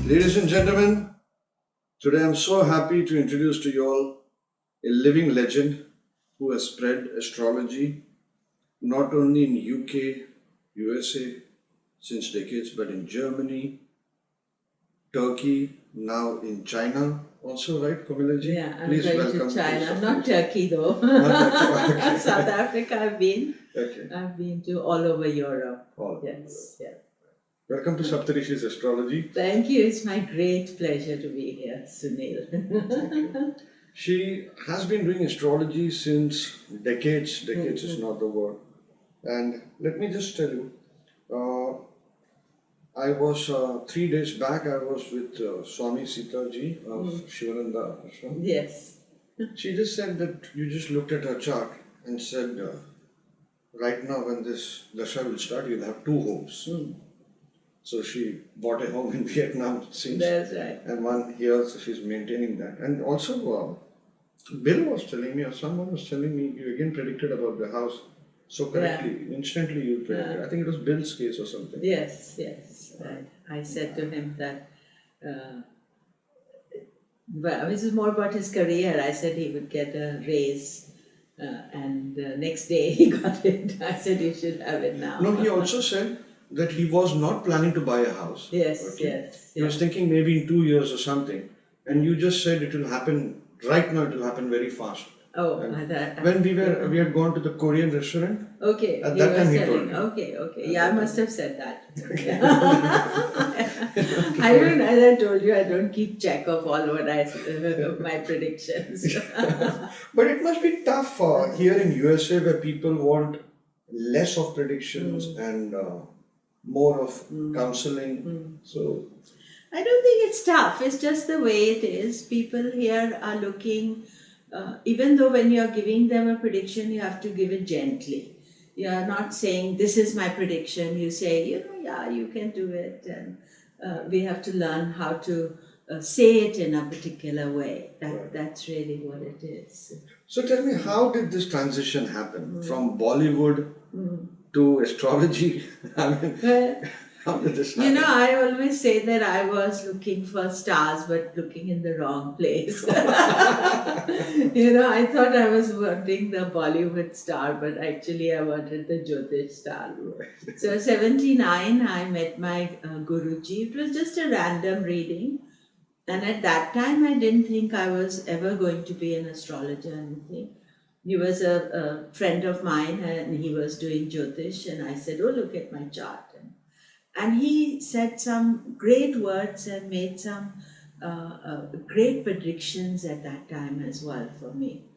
Ladies and gentlemen, today I'm so happy to introduce to you all a living legend who has spread astrology not only in UK, USA since decades, but in Germany, Turkey, now in China also, right, Komilla ji? Yeah, I'm Please going welcome to China, Saptarishis. not Turkey though. Not Turkey, okay. South Africa Okay. I've been to all over Europe. All Yes, yeah. Welcome to Saptarishis Astrology. Thank you. It's my great pleasure to be here, Sunil. Thank you. She has been doing astrology since decades. Decades is not the word. And let me just tell you, I was 3 days back. I was with Swami Sita ji of Shivananda Ashram. Yes. She just said that you just looked at her chart and said, right now when this dasha will start, you'll have two homes. So she bought a home in Vietnam since, That's right. and one here, so she's maintaining that. And also, Bill was telling me, or someone was telling me, you again predicted about the house so correctly, instantly you predicted. I think it was Bill's case or something. Yes, yes. I said to him that, well, this is more about his career. I said he would get a raise, and next day he got it. I said you should have it now. No, he also said that he was not planning to buy a house. Yes, okay? yes. He was thinking maybe in 2 years or something. And you just said it will happen, right now it will happen very fast. Oh, When we had gone to the Korean restaurant, okay. at that time he told me. Okay. Yeah, I must have said that. I don't, as I told you, I don't keep track of all what my predictions. But it must be tough here in USA where people want less of predictions and more of counseling. So I don't think it's tough. It's just the way it is. People here are looking, even though when you're giving them a prediction, you have to give it gently. You're not saying, this is my prediction. You say, yeah, you can do it. And we have to learn how to say it in a particular way. That's really what it is. So tell me, how did this transition happen from Bollywood to astrology? I mean, how did this happen? I always say that I was looking for stars, but looking in the wrong place. I thought I was wanting the Bollywood star, but actually I wanted the Jyotish star. So 79, I met my Guruji. It was just a random reading. And at that time, I didn't think I was ever going to be an astrologer or anything. He was a friend of mine and he was doing Jyotish, and I said, oh, look at my chart. And he said some great words and made some great predictions at that time as well for me.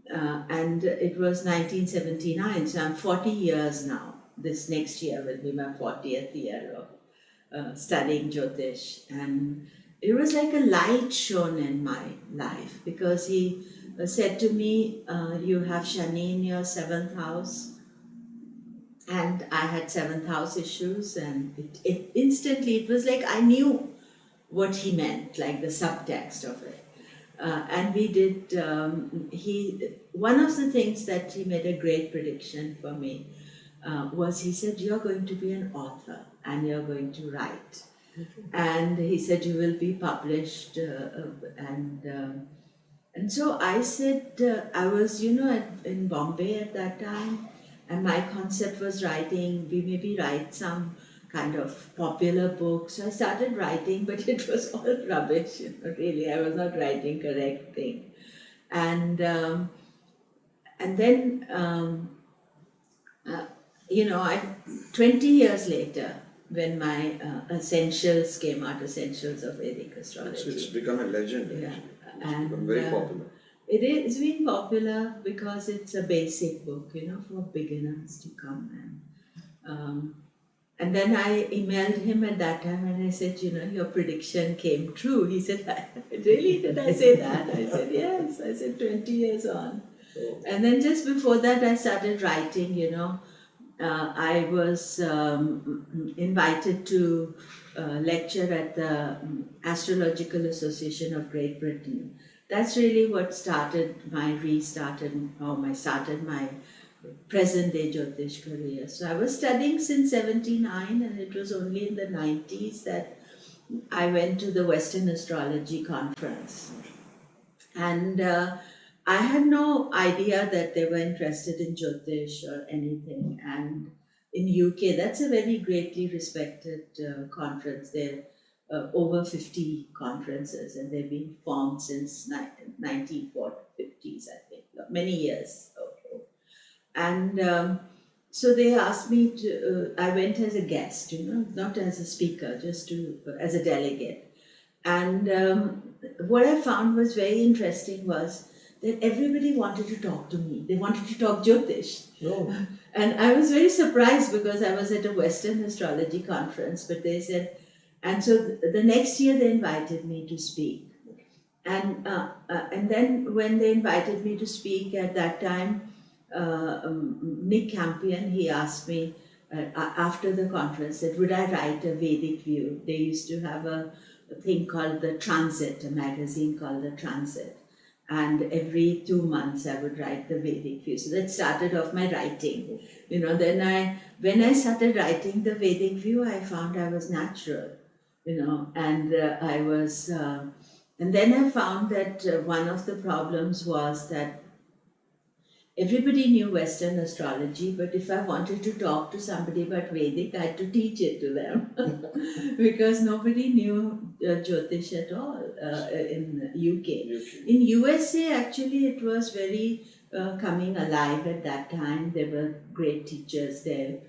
And it was 1979, so I'm 40 years now. This next year will be my 40th year of studying Jyotish. And it was like a light shone in my life because he said to me, you have Shani in your 7th house. And I had 7th house issues, and it instantly, it was like I knew what he meant, like the subtext of it. And we did, one of the things that he made a great prediction for me was he said, you're going to be an author and you're going to write. And he said, you will be published. And so I said, I was, in Bombay at that time. And my concept was writing, we maybe write some kind of popular book. So I started writing, but it was all rubbish, really. I was not writing correct thing. And then, 20 years later, when my Essentials came out, Essentials of Vedic Astrology. It's become a legend, yeah. It's become very popular. It's been popular because it's a basic book, for beginners to come. And then I emailed him at that time and I said, your prediction came true. He said, really, did I say that? I said, yes. I said, 20 years on. And then just before that, I started writing, I was invited to lecture at the Astrological Association of Great Britain. That's really what started my present day Jyotish career. So I was studying since 79, and it was only in the 90s that I went to the Western Astrology Conference, and I had no idea that they were interested in Jyotish or anything. And in UK, that's a very greatly respected conference. There are over 50 conferences, and they've been formed since 1950s, I think, many years. Okay. And so they asked me to, I went as a guest, not as a speaker, just to, as a delegate. And what I found was very interesting was that everybody wanted to talk to me. They wanted to talk Jyotish. Oh. And I was very surprised because I was at a Western astrology conference, but they said, and so the next year they invited me to speak. And then when they invited me to speak at that time, Nick Campion, he asked me after the conference that would I write a Vedic view. They used to have a thing called The Transit, a magazine called The Transit. And every 2 months I would write the Vedic view. So that started off my writing. Then when I started writing the Vedic view, I found I was natural, and I was, and then I found that one of the problems was that everybody knew Western astrology, but if I wanted to talk to somebody about Vedic, I had to teach it to them because nobody knew Jyotish at all in UK. In USA, actually, it was very coming alive at that time. There were great teachers there,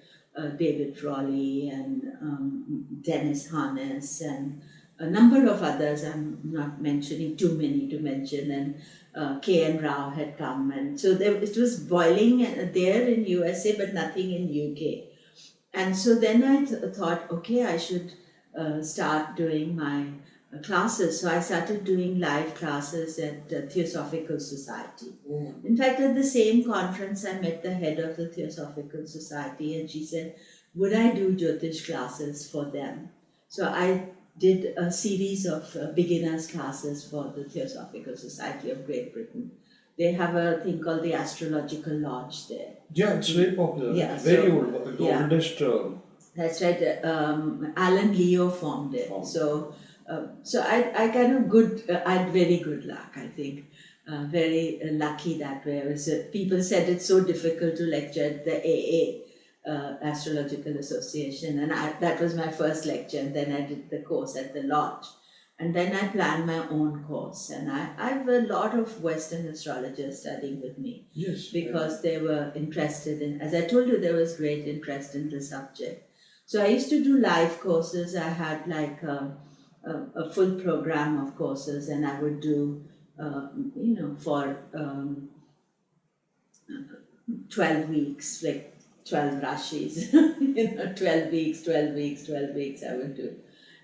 David Frawley and Dennis Harness and a number of others. I'm not mentioning too many to mention, and K.N. Rao had come, and so it was boiling there in USA, but nothing in UK. And so then I thought, okay, I should start doing my classes. So I started doing live classes at Theosophical Society. In fact, at the same conference, I met the head of the Theosophical Society, and she said, would I do Jyotish classes for them? So I did a series of beginners classes for the Theosophical Society of Great Britain. They have a thing called the Astrological Lodge there. Yeah, it's very popular. Yeah, Very so- old, the yeah. oldest. That's right. Alan Leo formed it. So I kind of I had very good luck, I think. Very lucky that way. People said it's so difficult to lecture at the AA, Astrological Association, and that was my first lecture. And then I did the course at the lodge, and then I planned my own course. And I have a lot of Western astrologers studying with me. Yes. Because they were interested in, as I told you, there was great interest in the subject. So I used to do live courses. I had like a full program of courses, and I would do, for 12 weeks, like 12 rashis, 12 weeks, 12 weeks, 12 weeks I would do.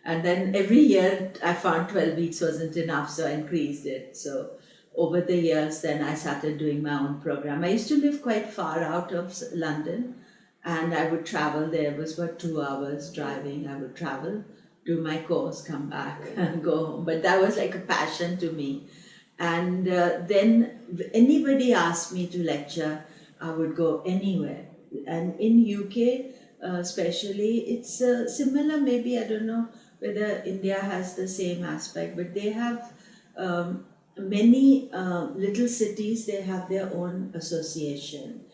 And then every year I found 12 weeks wasn't enough, so I increased it. So over the years, then I started doing my own program. I used to live quite far out of London, and I would travel. There was about 2 hours driving. I would travel, do my course, come back and go home. But that was like a passion to me. And then anybody asked me to lecture, I would go anywhere. And in UK especially, it's similar, maybe, I don't know whether India has the same aspect, but they have many little cities, they have their own association.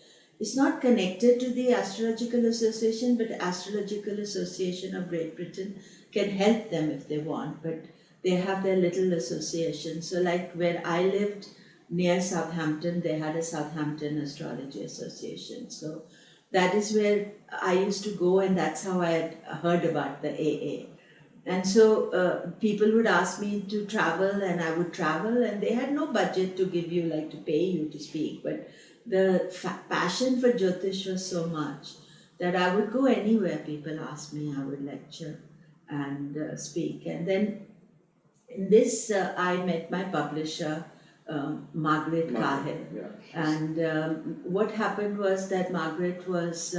It's not connected to the Astrological Association, but the Astrological Association of Great Britain can help them if they want, but they have their little association. So like where I lived near Southampton, they had a Southampton Astrology Association. So that is where I used to go, and that's how I had heard about the AA. And so people would ask me to travel, and I would travel, and they had no budget to give you, like to pay you to speak, but the passion for Jyotish was so much that I would go anywhere people asked me, I would lecture and speak. And then in this, I met my publisher, Margaret Cahill. Yeah. And what happened was that Margaret was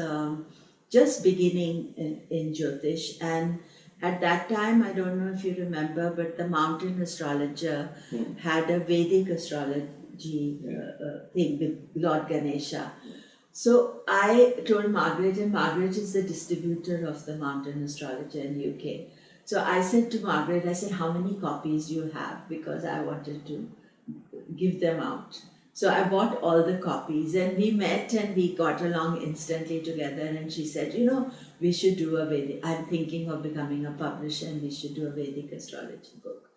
just beginning in Jyotish, and at that time, I don't know if you remember, but the Mountain Astrologer had a Vedic astrology thing with Lord Ganesha. So I told Margaret, and Margaret is the distributor of the Mountain Astrologer in UK. So I said to Margaret, I said, how many copies do you have? Because I wanted to give them out. So I bought all the copies and we met and we got along instantly together. And she said, we should do a Vedic, I'm thinking of becoming a publisher and we should do a Vedic astrology book.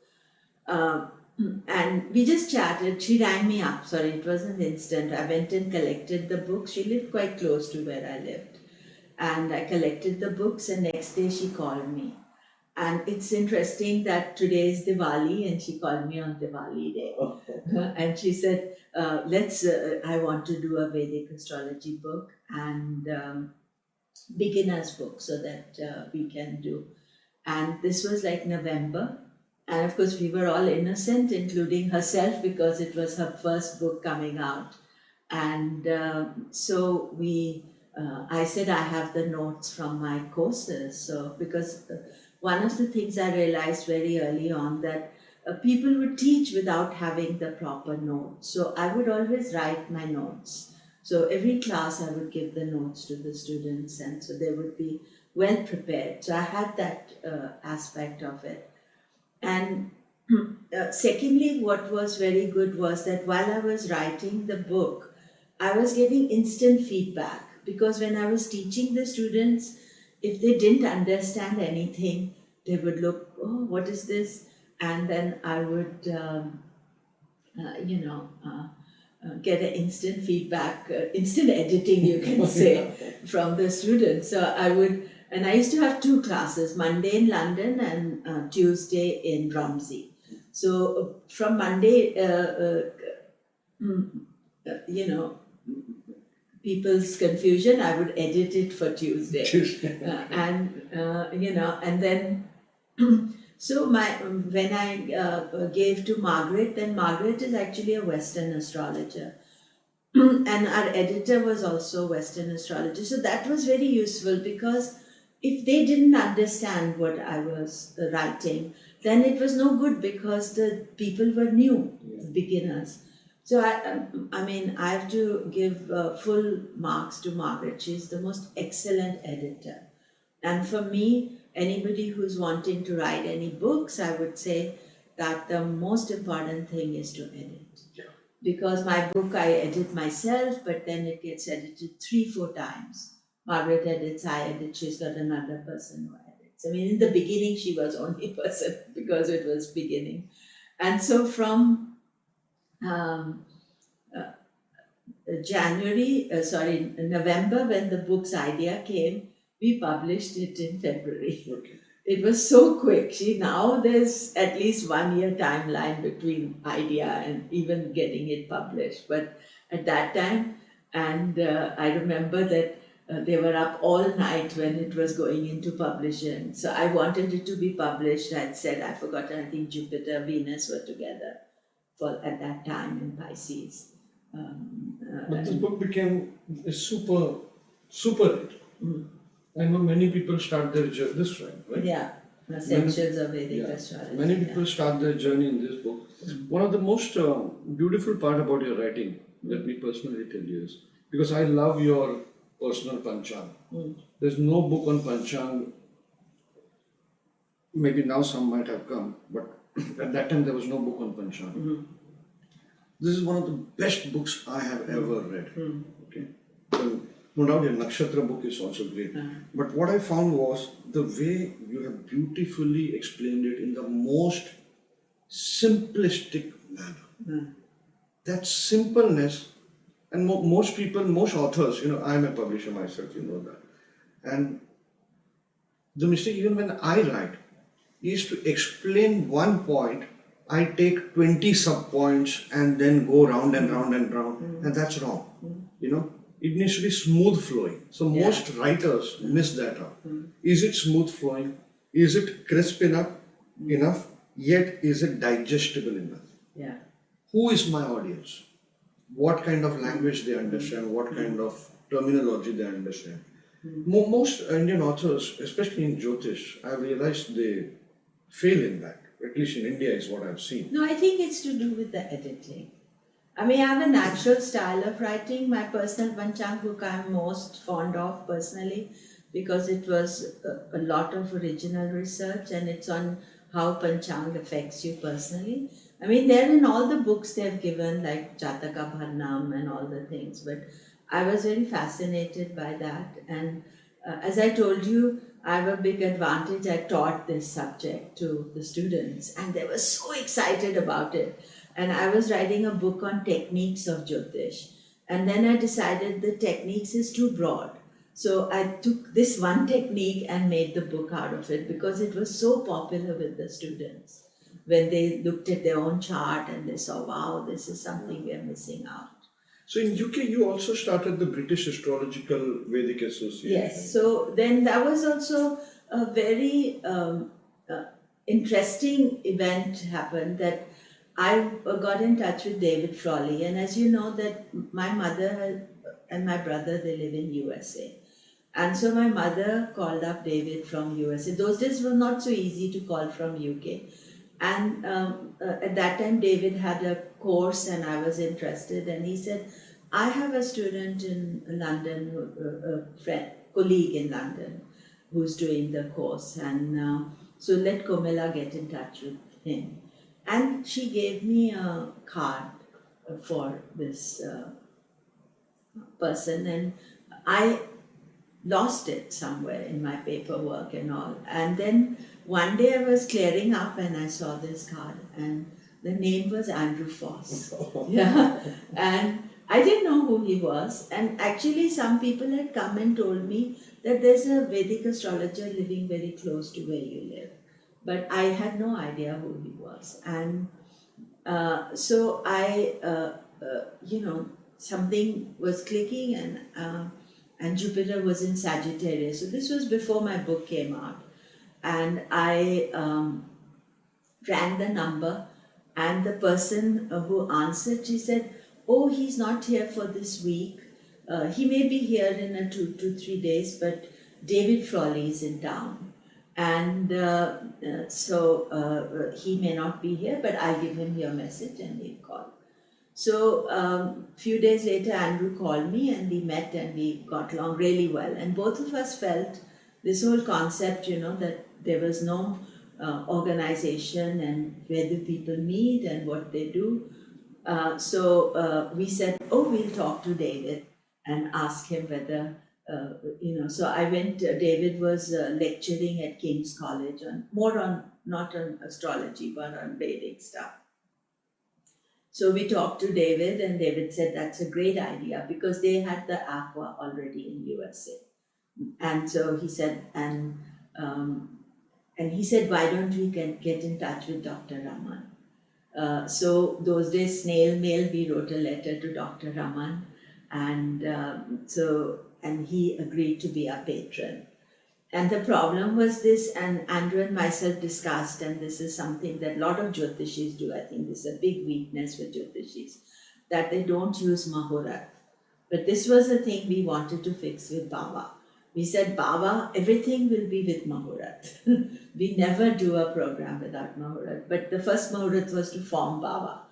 And we just chatted. She rang me up. Sorry, it wasn't instant. I went and collected the books. She lived quite close to where I lived. And I collected the books and next day she called me. And it's interesting that today is Diwali and she called me on Diwali day. And she said, I want to do a Vedic astrology book and beginner's book so that we can do. And this was like November. And of course, we were all innocent, including herself, because it was her first book coming out. And so I said, I have the notes from my courses. So, because one of the things I realized very early on that people would teach without having the proper notes. So I would always write my notes. So every class I would give the notes to the students, and so they would be well prepared. So I had that aspect of it. And secondly, what was very good was that while I was writing the book, I was getting instant feedback, because when I was teaching the students, if they didn't understand anything, they would look, oh, what is this? And then I would, get an instant feedback, instant editing, you can say, from the students. So and I used to have 2 classes, Monday in London and Tuesday in Romsey. So from Monday, people's confusion, I would edit it for Tuesday. And then, so when I gave to Margaret, then Margaret is actually a Western astrologer. And our editor was also Western astrologer. So that was very useful, because if they didn't understand what I was writing, then it was no good, because the people were new, beginners. So I have to give full marks to Margaret. She's the most excellent editor. And for me, anybody who's wanting to write any books, I would say that the most important thing is to edit. Yeah. Because my book I edit myself, but then it gets edited 3-4 times. Margaret edits, I edit, she's got another person who edits. I mean, in the beginning, she was only person because it was beginning. And so from November, when the book's idea came, we published it in February. Okay. It was so quick. Now there's at least 1 year timeline between idea and even getting it published. But at that time, and I remember that they were up all night when it was going into publishing. So I wanted it to be published. I'd said, I forgotten, I think Jupiter, Venus were together at that time in Pisces. But this book became a super hit. I know many people start their journey this way, right? Yeah, Essentials of Vedic Astrology. Many people start their journey in this book. One of the most beautiful part about your writing, let me personally tell you, is because I love your personal panchang. There's no book on panchang. Maybe now some might have come, but at that time there was no book on panchang. This is one of the best books I have ever read. Okay, so, no doubt your nakshatra book is also great. But what I found was the way you have beautifully explained it in the most simplistic manner. That simpleness. And most people, most authors, I'm a publisher myself, you know that. And the mistake, even when I write, is to explain one point, I take 20 sub-points and then go round and round and round. And that's wrong. It needs to be smooth flowing. So most writers miss that out. Is it smooth flowing? Is it crisp enough, yet is it digestible enough? Yeah. Who is my audience? What kind of language they understand, what kind of terminology they understand. Most Indian authors, especially in Jyotish, I realized they fail in that. At least in India is what I've seen. No, I think it's to do with the editing. I mean, I have a natural style of writing. My personal panchang book I'm most fond of personally, because it was a lot of original research, and it's on how panchang affects you personally. I mean, they're in all the books they've given, like Jataka Bharnam and all the things, but I was very fascinated by that. And as I told you, I have a big advantage. I taught this subject to the students, and they were so excited about it. And I was writing a book on techniques of Jyotish. And then I decided the techniques is too broad. So I took this one technique and made the book out of it because it was so popular with the students. When they looked at their own chart and they saw, wow, this is something we're missing out. So in UK, you also started the British Astrological Vedic Association. Yes, so then that was also a very interesting event happened that I got in touch with David Frawley, and as you know that my mother and my brother, they live in USA. And so my mother called up David from USA. Those days were not so easy to call from UK. And at that time, David had a course and I was interested. And he said, I have a student in London, a friend, colleague in London, who's doing the course. And so let Komilla get in touch with him. And she gave me a card for this person. And I lost it somewhere in my paperwork and all. And then one day I was clearing up and I saw this card and the name was Andrew Foss. Yeah. And I didn't know who he was. And actually some people had come and told me that there's a Vedic astrologer living very close to where you live. But I had no idea who he was. And so I, something was clicking and Jupiter was in Sagittarius. So this was before my book came out. And I rang the number and the person who answered, she said, oh, he's not here for this week. He may be here in 2 to 3 days, but David Frawley is in town. And so he may not be here, but I'll give him your message and he'll call. So few days later, Andrew called me and we met and we got along really well. And both of us felt this whole concept, that there was no organization and where do people meet and what they do. So we said, oh, we'll talk to David and ask him whether, so I went, David was lecturing at King's College not on astrology, but on Vedic stuff. So we talked to David and David said that's a great idea because they had the aqua already in USA. And so he said, and he said, why don't we get in touch with Dr. Raman? So those days, snail mail, we wrote a letter to Dr. Raman and and he agreed to be our patron. And the problem was this, and Andrew and myself discussed, and this is something that a lot of Jyotishis do. I think this is a big weakness with Jyotishis, that they don't use Mahurat. But this was a thing we wanted to fix with Baba. We said, Baba, everything will be with Mahurat. We never do a program without Mahurat. But the first Mahurat was to form Baba.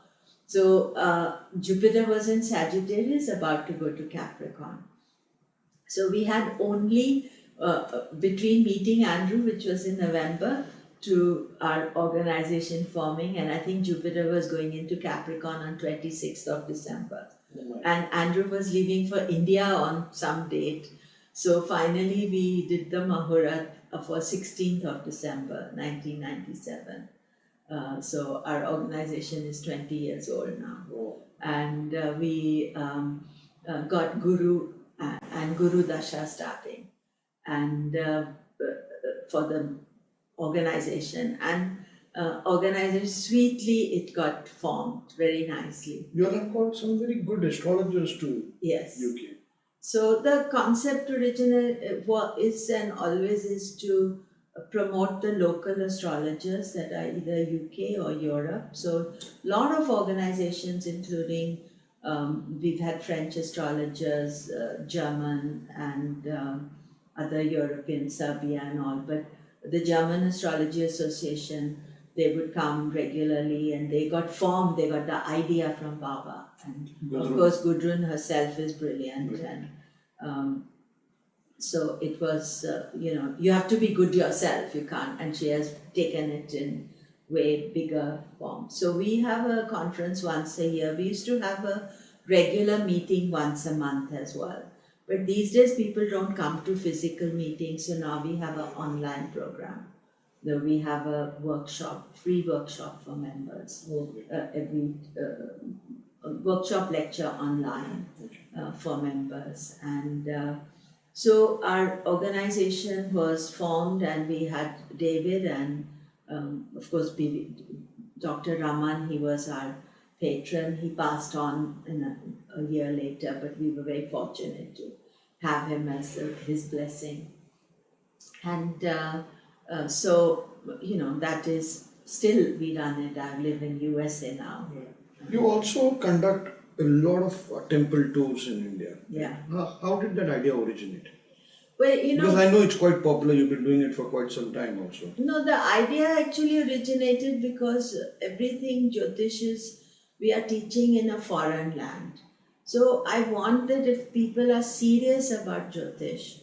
So Jupiter was in Sagittarius, about to go to Capricorn. So we had only between meeting Andrew, which was in November, to our organization forming, and I think Jupiter was going into Capricorn on 26th of December. And Andrew was leaving for India on some date. So finally we did the Mahurat for 16th of December, 1997. So our organization is 20 years old now. Oh. And we got Guru and Guru Dasha starting. And for the organization, and organization, sweetly it got formed very nicely. You have got some very good astrologers too. Yes. UK. So the concept original is and always is to promote the local astrologers that are either UK or Europe. So a lot of organizations, including we've had French astrologers, German and other European, Serbia and all, but the German Astrology Association, they would come regularly and they got formed, they got the idea from Baba. And of course Gudrun herself is brilliant. And So it was, you have to be good yourself, you can't, and she has taken it in way bigger form. So we have a conference once a year. We used to have a regular meeting once a month as well. But these days people don't come to physical meetings, so now we have an online program. Though we have a workshop, free workshop for members, every workshop lecture online for members. And so our organization was formed, and we had David and of course Dr. Raman. He was our patron. He passed on in a year later, but we were very fortunate to have him as his blessing. And so that is still, we run it. I live in USA now. You also conduct a lot of temple tours in India. Yeah. How did that idea originate? Well, Because I know it's quite popular, you've been doing it for quite some time also. No, the idea actually originated because everything Jyotish is, we are teaching in a foreign land. So I want that if people are serious about Jyotish,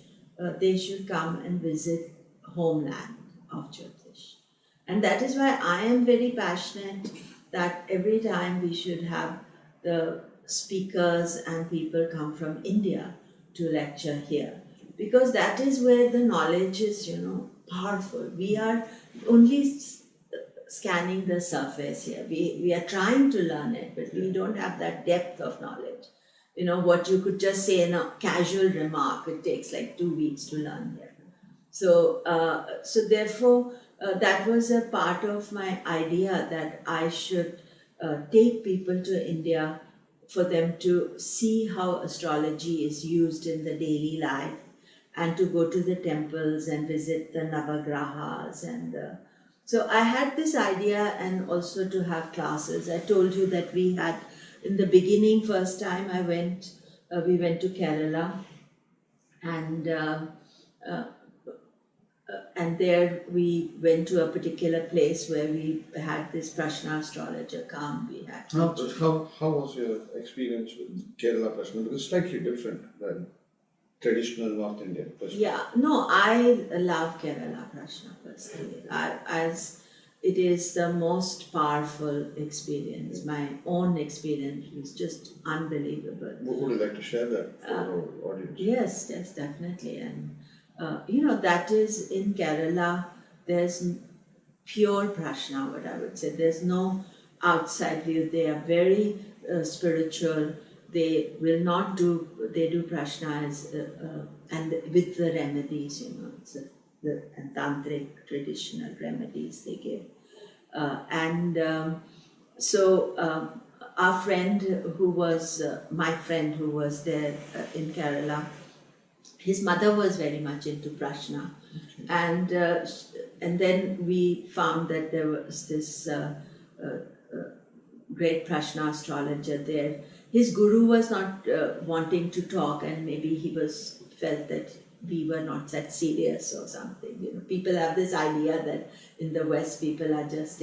they should come and visit homeland of Jyotish. And that is why I am very passionate that every time we should have the speakers and people come from India to lecture here. Because that is where the knowledge is, powerful. We are only scanning the surface here. We are trying to learn it, but we don't have that depth of knowledge. What you could just say in a casual remark, it takes like 2 weeks to learn here. So therefore, that was a part of my idea that I should take people to India for them to see how astrology is used in the daily life, and to go to the temples and visit the Navagrahas. And so I had this idea, and also to have classes. I told you that we had, in the beginning, first time we went to Kerala, and there we went to a particular place where we had this Prashna astrologer come. We had How was your experience with Kerala Prashna? Because it's slightly different than traditional North Indian Prashna. Yeah, no, I love Kerala Prashna personally. As it is the most powerful experience. My own experience was just unbelievable. Would you like to share that for our audience? Yes, definitely. And that is in Kerala, there's pure Prashna, what I would say. There's no outside view. They are very spiritual. They will not do, they do Prashna as, and with the remedies, it's the tantric traditional remedies they give. So our friend who was, my friend who was there in Kerala, his mother was very much into Prashna. Okay. And then we found that there was this great Prashna astrologer there. His guru was not wanting to talk, and maybe he felt that we were not that serious or something. People have this idea that in the West people are just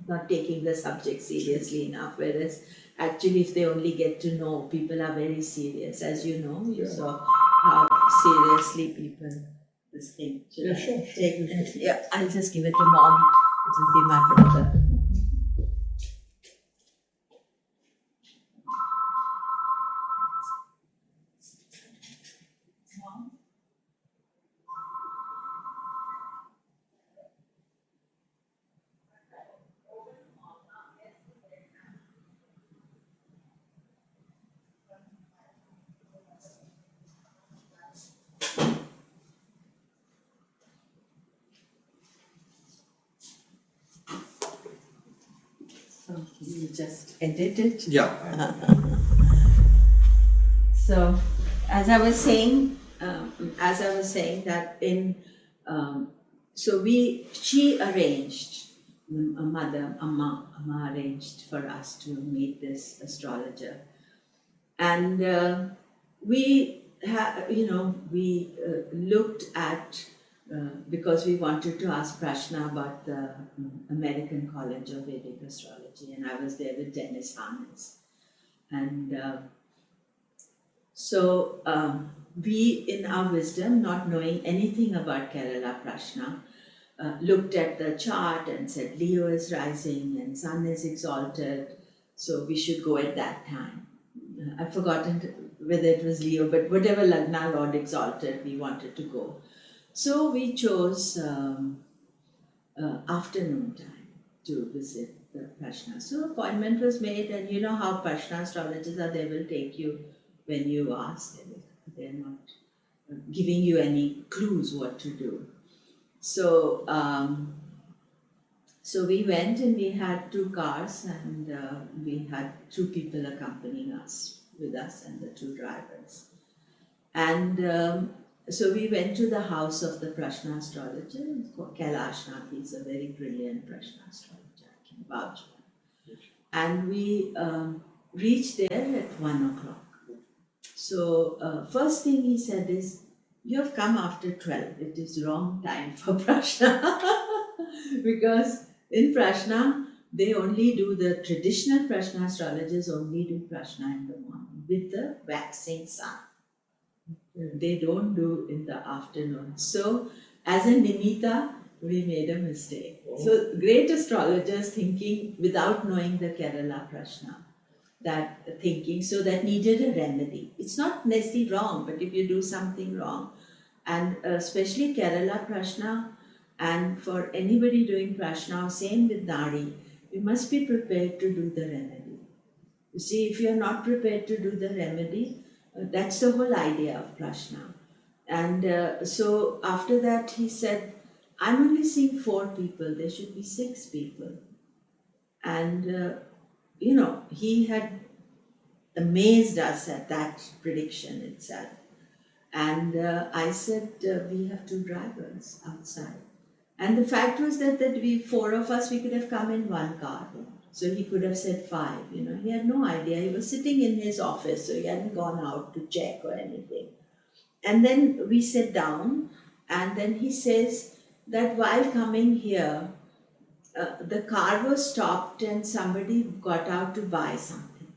not taking the subject seriously enough, whereas actually if they only get to know, people are very serious. As you know, you saw how seriously people this thing. Yeah, sure. Yeah, I'll just give it to Mom. It will be my brother. You just edit it? Yeah. So, as I was saying that she arranged, Amma arranged for us to meet this astrologer, and we looked at. Because we wanted to ask Prashna about the American College of Vedic Astrology, and I was there with Dennis Harness. And we, in our wisdom, not knowing anything about Kerala Prashna, looked at the chart and said Leo is rising and Sun is exalted, so we should go at that time. I've forgotten whether it was Leo, but whatever Lagna Lord exalted, we wanted to go. So we chose afternoon time to visit the Prashna. So appointment was made, and you know how Prashna astrologers are, they will take you when you ask. They're not giving you any clues what to do. So, so we went and we had 2 cars, and we had 2 people accompanying us with us and the 2 drivers. And so we went to the house of the Prashna astrologer, Kailashnath. He's a very brilliant Prashna astrologer, I can vouch for. And we reached there at 1 o'clock. So first thing he said is, you have come after 12, it is wrong time for Prashna. Because in Prashna, they only do the traditional Prashna astrologers only do Prashna in the morning with the waxing sun. They don't do in the afternoon. So as a nimita, we made a mistake. So great astrologers thinking without knowing the Kerala Prashna, that thinking, so that needed a remedy. It's not necessarily wrong, but if you do something wrong, and especially Kerala Prashna, and for anybody doing Prashna, same with Nadi, you must be prepared to do the remedy. You see, if you are not prepared to do the remedy, that's the whole idea of Prashna. And so after that he said, I'm only seeing 4 people, there should be 6 people. And you know, he had amazed us at that prediction itself. And I said, we have 2 drivers outside. And the fact was that we 4 of us, we could have come in 1 car. So he could have said 5, you know, he had no idea. He was sitting in his office, so he hadn't gone out to check or anything. And then we sat down, and then he says that while coming here, the car was stopped and somebody got out to buy something.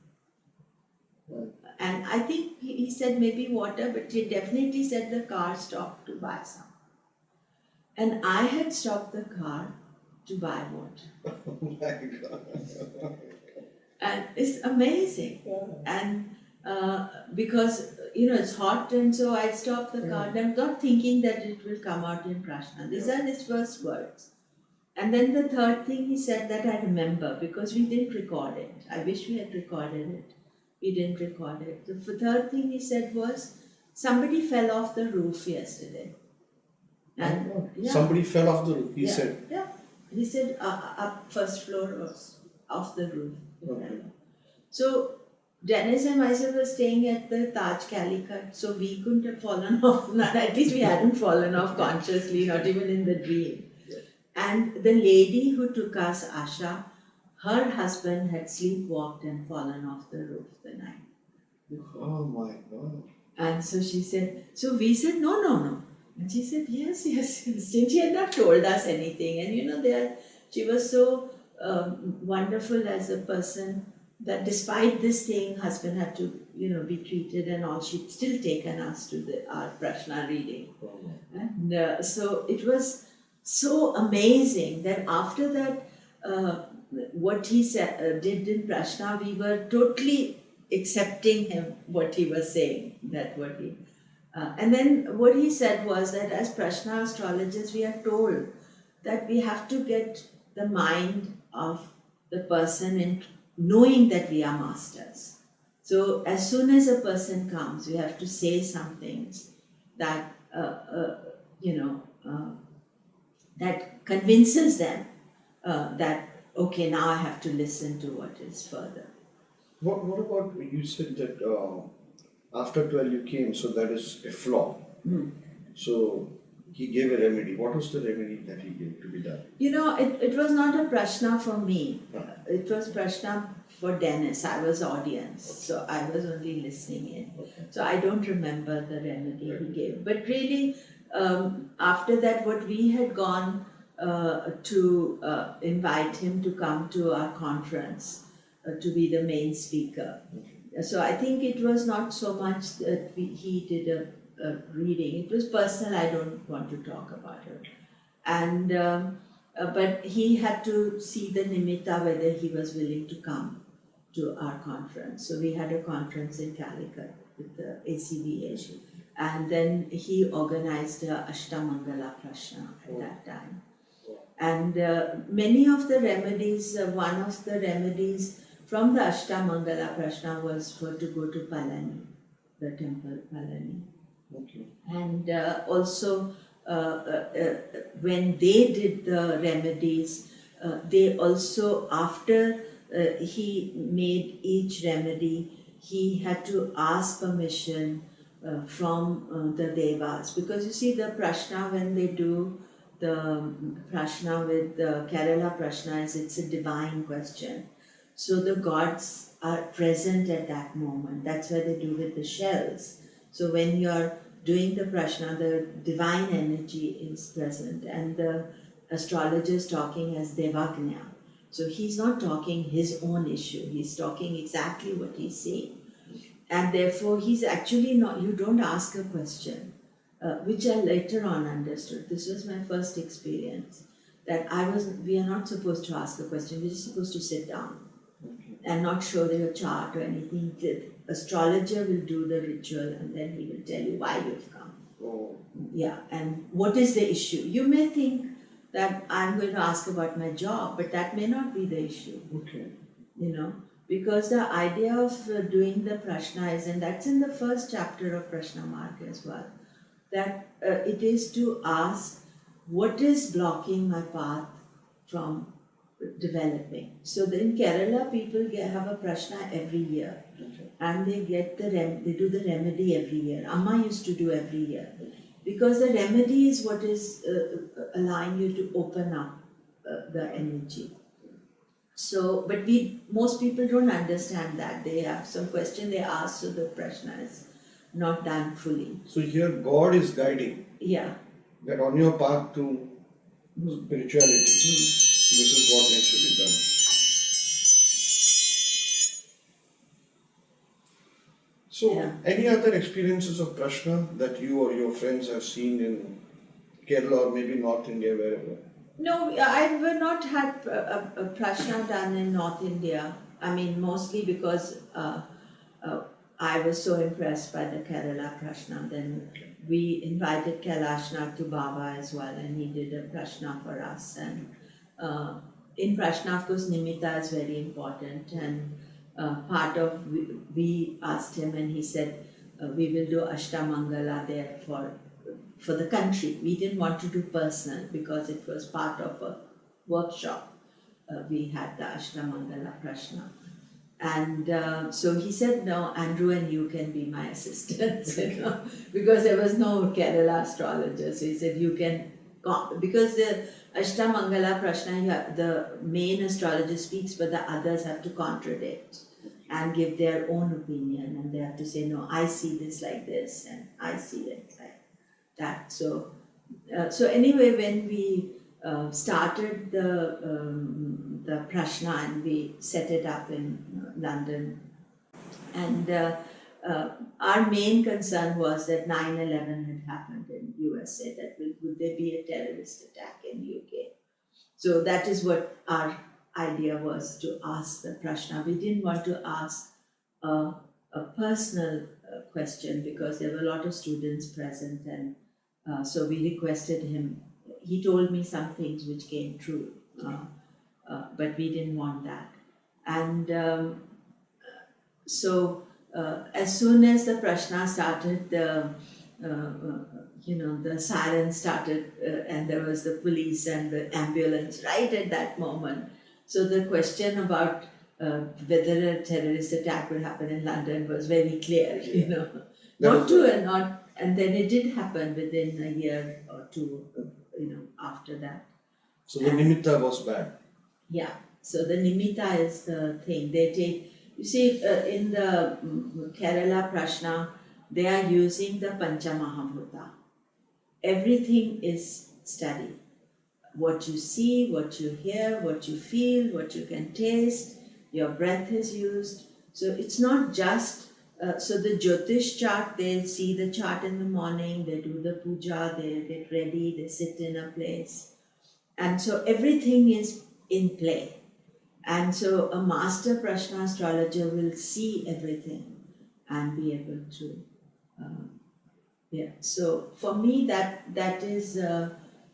And I think he said maybe water, but he definitely said the car stopped to buy something. And I had stopped the car to buy water. Oh my God. And it's amazing. And because, you know, it's hot, and so I stopped the car. And I'm not thinking that it will come out in Prashna. These are his first words. And then the third thing he said that I remember, because we didn't record it. I wish we had recorded it. We didn't record it. The third thing he said was, somebody fell off the roof yesterday. And Somebody fell off the roof, he said. Yeah. He said up first floor or off the roof. Okay. So Dennis and myself were staying at the Taj Calicut, so we couldn't have fallen off. Not, at least we hadn't fallen off consciously, not even in the dream. And the lady who took us, Asha, her husband had sleepwalked and fallen off the roof the night before. Oh my God. And so she said, so we said, no. And she said, yes. She had not told us anything. And you know, she was so wonderful as a person that despite this thing, husband had to, you know, be treated and all, she'd still taken us to our Prashna reading. And so it was so amazing that after that, what he said, did in Prashna, we were totally accepting him, what he was saying, and then what he said was that as Prashna astrologers, we are told that we have to get the mind of the person in knowing that we are masters. So as soon as a person comes, we have to say some things that, that convinces them that, okay, now I have to listen to what is further. What about, you said that after 12 you came, so that is a flaw. So he gave a remedy. What was the remedy that he gave to be done? You know, it was not a Prashna for me. It was Prashna for Dennis. I was audience, so I was only listening in. So I don't remember the remedy he gave. But really, after that, what we had gone to invite him to come to our conference to be the main speaker. So I think it was not so much that he did a reading. It was personal, I don't want to talk about it. And but he had to see the nimita whether he was willing to come to our conference. So we had a conference in Calicut with the ACBA, and then he organized a Ashtamangala Prashna at that time. And many of the remedies, one of the remedies from the Ashtamangala Prashna was to go to Palani, the temple Palani. Okay. And also when they did the remedies, they also, after he made each remedy, he had to ask permission from the devas, because you see the prashna, when they do the prashna with the Kerala prashna, it's a divine question. So the gods are present at that moment. That's why they do with the shells. So when you're doing the prashna, the divine energy is present, and the astrologer is talking as Devagnya. So he's not talking his own issue, he's talking exactly what he's saying. And therefore he's actually not, you don't ask a question, which I later on understood. This was my first experience, that we are not supposed to ask a question, we're just supposed to sit down and not show your chart or anything. The astrologer will do the ritual and then he will tell you why you've come. Oh. Yeah, and what is the issue. You may think that I'm going to ask about my job, but that may not be the issue. Okay. You know, because the idea of doing the prashna is, and that's in the first chapter of Prashna Marg as well, that it is to ask what is blocking my path from developing. So in Kerala, people have a prashna every year, and they get they do the remedy every year. Amma used to do every year, because the remedy is what is allowing you to open up the energy. So, but most people don't understand that. They have some question they ask, so the prashna is not done fully. So here God is guiding. Yeah. That on your path to spirituality, this is what needs to be done. So, Yeah. any other experiences of Prashna that you or your friends have seen in Kerala or maybe North India, wherever? No, I've not had a prashna done in North India. I mean, mostly because I was so impressed by the Kerala prashna. Then we invited Kailashnath to Baba as well, and he did a prashna for us. And in prashna, of course, nimita is very important. And part of, we asked him, and he said, we will do Ashtamangala there for the country. We didn't want to do personal because it was part of a workshop. We had the Ashtamangala Prashna. And so he said, no, Andrew and you can be my assistants, because there was no Kerala astrologer. So he said, you can, because the Ashtamangala Prashna, the main astrologer speaks, but the others have to contradict and give their own opinion. And they have to say, no, I see this like this, and I see it like that. So anyway, when we started the prashna and we set it up in London, and our main concern was that 9/11 had happened in USA, that would there be a terrorist attack in UK. So that is what our idea was, to ask the prashna. We didn't want to ask a personal question because there were a lot of students present, and so we requested him. He told me some things which came true, but we didn't want that. And so as soon as the prashna started, the siren started, and there was the police and the ambulance right at that moment. So the question about whether a terrorist attack would happen in London was very clear, and then it did happen within a year or two, after that. So the nimita was bad. Yeah, so the nimita is the thing. They take, you see, in the Kerala Prashna, they are using the Panchamahabhuta. Everything is studied. What you see, what you hear, what you feel, what you can taste, your breath is used. So it's not just So the Jyotish chart, they'll see the chart in the morning, they do the puja, they get ready, they sit in a place. And so everything is in play. And so a master Prashna astrologer will see everything and be able to, yeah. So for me, that is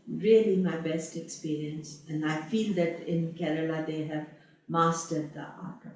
really my best experience. And I feel that in Kerala, they have mastered the art of it.